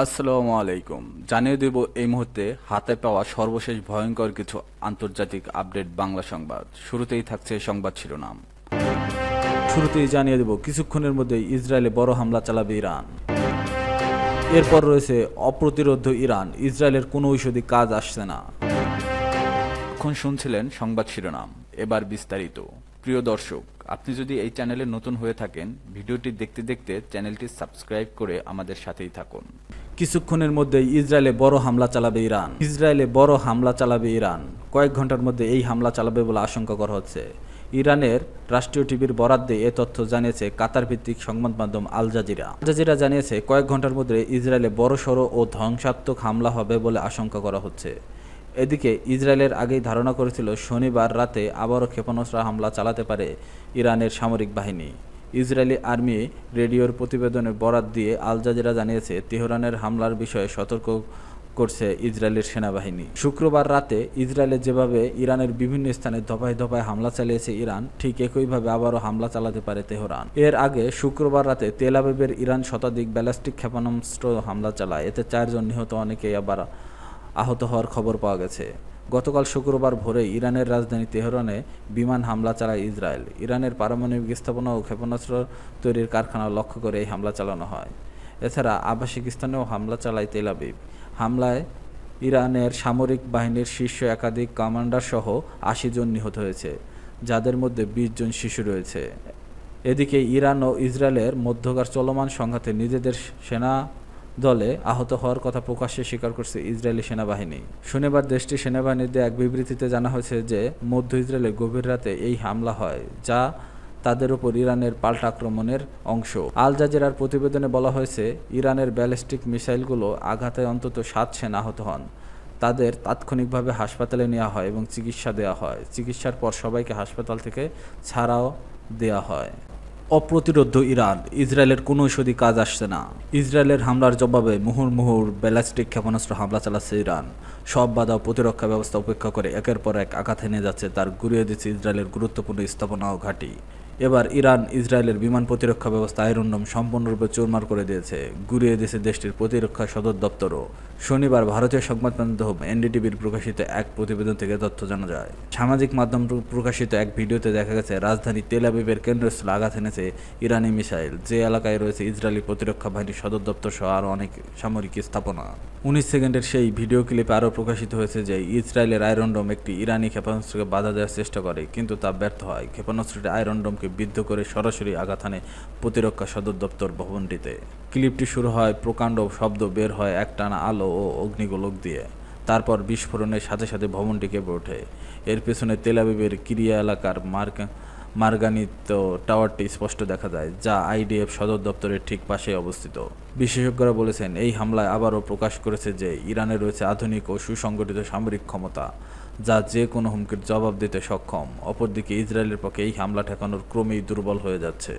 আসসালামু আলাইকুম। জানিয়ে দেব এই মুহূর্তে হাতে পাওয়া সর্বশেষ ভয়ঙ্কর কিছু আন্তর্জাতিক আপডেট বাংলা সংবাদ। শুরুতেই থাকছে সংবাদ শিরোনাম। শুরুতেই জানিয়ে দেব কিছুক্ষণের মধ্যে ইসরায়েলে বড় হামলা চালাবে ইরান। এরপর রয়েছে অপ্রতিরোধ্য ইরান, ইসরায়েলের কোনো ঔষধি কাজ আসছে না। এখন শুনছিলেন সংবাদ শিরোনাম, এবার বিস্তারিত। প্রিয় দর্শক, আপনি যদি এই চ্যানেলে নতুন হয়ে থাকেন, ভিডিওটি দেখতে দেখতে চ্যানেলটি সাবস্ক্রাইব করে আমাদের সাথেই থাকুন। কিছুক্ষণের মধ্যেই ইসরায়েলে বড় হামলা চালাবে ইরান। ইসরায়েলে বড় হামলা চালাবে ইরান। কয়েক ঘন্টার মধ্যে এই হামলা চালাবে বলে আশঙ্কা করা হচ্ছে। ইরানের রাষ্ট্রীয় টিভির বরাত দিয়ে এ তথ্য জানিয়েছে কাতার ভিত্তিক সংবাদ মাধ্যম আল জাজিরা। আল জাজিরা জানিয়েছে কয়েক ঘন্টার মধ্যে ইসরায়েলে বড়সড় ও ধ্বংসাত্মক হামলা হবে বলে আশঙ্কা করা হচ্ছে। এদিকে ইসরায়েলের আগেই ধারণা করেছিল শনিবার রাতে আবারও ক্ষেপণাস্ত্র হামলা চালাতে পারে ইরানের সামরিক বাহিনী। ইসরায়েলি আর্মি রেডিওর প্রতিবেদনে বরাত দিয়ে আল জাজিরা জানিয়েছে তেহরানের হামলার বিষয়ে সতর্ক করছে ইসরায়েলের সেনাবাহিনী। শুক্রবার রাতে ইসরায়েলে যেভাবে ইরানের বিভিন্ন স্থানে দফায় দফায় হামলা চালিয়েছে ইরান, ঠিক একইভাবে আবারও হামলা চালাতে পারে তেহরান। এর আগে শুক্রবার রাতে তেল আবিবের ইরান শতাধিক ব্যালিস্টিক ক্ষেপণাস্ত্র হামলা চালায়। এতে 4 জন নিহত, অনেকেই আবার আহত হওয়ার খবর পাওয়া গেছে। গতকাল শুক্রবার ভোরে ইরানের রাজধানী তেহরানে বিমান হামলা চালায় ইসরায়েল। ইরানের পারমাণবিক স্থাপনা ও ক্ষেপণাস্ত্র তৈরির কারখানা লক্ষ্য করে এই হামলা চালানো হয়। এছাড়া আবাসিক স্থানেও হামলা চালায় তেল আবিব। হামলায় ইরানের সামরিক বাহিনীর শীর্ষ একাধিক কমান্ডার সহ 80 জন নিহত হয়েছে, যাদের মধ্যে 20 জন শিশু রয়েছে। এদিকে ইরান ও ইসরায়েলের মধ্যকার চলমান সংঘাতে নিজেদের সেনা দলে আহত হওয়ার কথা প্রকাশ্যে স্বীকার করছে ইসরায়েলি সেনাবাহিনী। শনিবার দেশটির সেনাবাহিনীতে এক বিবৃতিতে জানা হয়েছে যে মধ্য ইসরায়েলে গভীর রাতে এই হামলা হয়, যা তাদের উপর ইরানের পাল্টা আক্রমণের অংশ। আল জাজিরার প্রতিবেদনে বলা হয়েছে ইরানের ব্যালিস্টিক মিসাইলগুলো আঘাতে অন্তত 7 সেনা আহত হন। তাদের তাৎক্ষণিকভাবে হাসপাতালে নেওয়া হয় এবং চিকিৎসা দেওয়া হয়। চিকিৎসার পর সবাইকে হাসপাতাল থেকে ছাড়াও দেওয়া হয়। অপ্রতিরোধ্য ইরান, ইসরায়েলের কোনো ঔষধি কাজ আসছে না। ইসরায়েলের হামলার জবাবে মুহুর্মুহুর ব্যালিস্টিক ক্ষেপণাস্ত্র হামলা চালাচ্ছে ইরান। সব বাধা ও প্রতিরক্ষা ব্যবস্থা উপেক্ষা করে একের পর এক আঘাত হেনে যাচ্ছে, তার গুঁড়িয়ে দিচ্ছে ইসরায়েলের গুরুত্বপূর্ণ স্থাপনা ও ঘাঁটি। এবার ইরান ইসরায়েলের বিমান প্রতিরক্ষা ব্যবস্থা আয়রন ডোম সম্পূর্ণরূপে চুরমার করে দিয়েছে, গুঁড়িয়ে দিয়েছে দেশটির প্রতিরক্ষা সদর দপ্তরও। শনিবার ভারতীয় সংবাদ মাধ্যম এনডিটিভির প্রকাশিত এক প্রতিবেদন থেকে তথ্য জানা যায়। সামাজিক মাধ্যম প্রকাশিত এক ভিডিওতে দেখা গেছে রাজধানী তেল আবিবের কেন্দ্রস্থলে আঘাত এনেছে ইরানি মিসাইল, যে এলাকায় রয়েছে ইসরায়েলি প্রতিরক্ষা বাহিনীর সদর দপ্তর সহ আরও অনেক সামরিক স্থাপনা। 19 সেকেন্ডের সেই ভিডিও ক্লিপে আরও প্রকাশিত হয়েছে যে ইসরায়েলের আয়রন ডোম একটি ইরানি ক্ষেপণাস্ত্রকে বাধা দেওয়ার চেষ্টা করে, কিন্তু তা ব্যর্থ হয়। ক্ষেপণাস্ত্রটি আয়রন ডোমকে বিদ্ধ করে সরাসরি আঘাত হানে প্রতিরক্ষা সদর দপ্তর ভবনটিতে। ক্লিপটি শুরু হয় প্রকাণ্ড শব্দ বের হয় একটানা আলো ও অগ্নিগোলক দিয়ে। তারপর বিস্ফোরণের সাথে সাথে ভবনটি কেঁপে ওঠে। এর পেছনে তেল আবিবের কিরিয়া এলাকার মার্গানিত টাওয়ারটি স্পষ্ট দেখা যায়, যা আইডিএফ সদর দপ্তরের ঠিক পাশে অবস্থিত। বিশেষজ্ঞরা বলেছেন এই হামলায় আবারও প্রকাশ করেছে যে ইরানে রয়েছে আধুনিক ও সুসংগঠিত সামরিক ক্ষমতা, যা যে কোনো হুমকির জবাব দিতে সক্ষম। অপরদিকে ইসরায়েলের পক্ষে এই হামলা ঠেকানোর ক্রমেই দুর্বল হয়ে যাচ্ছে।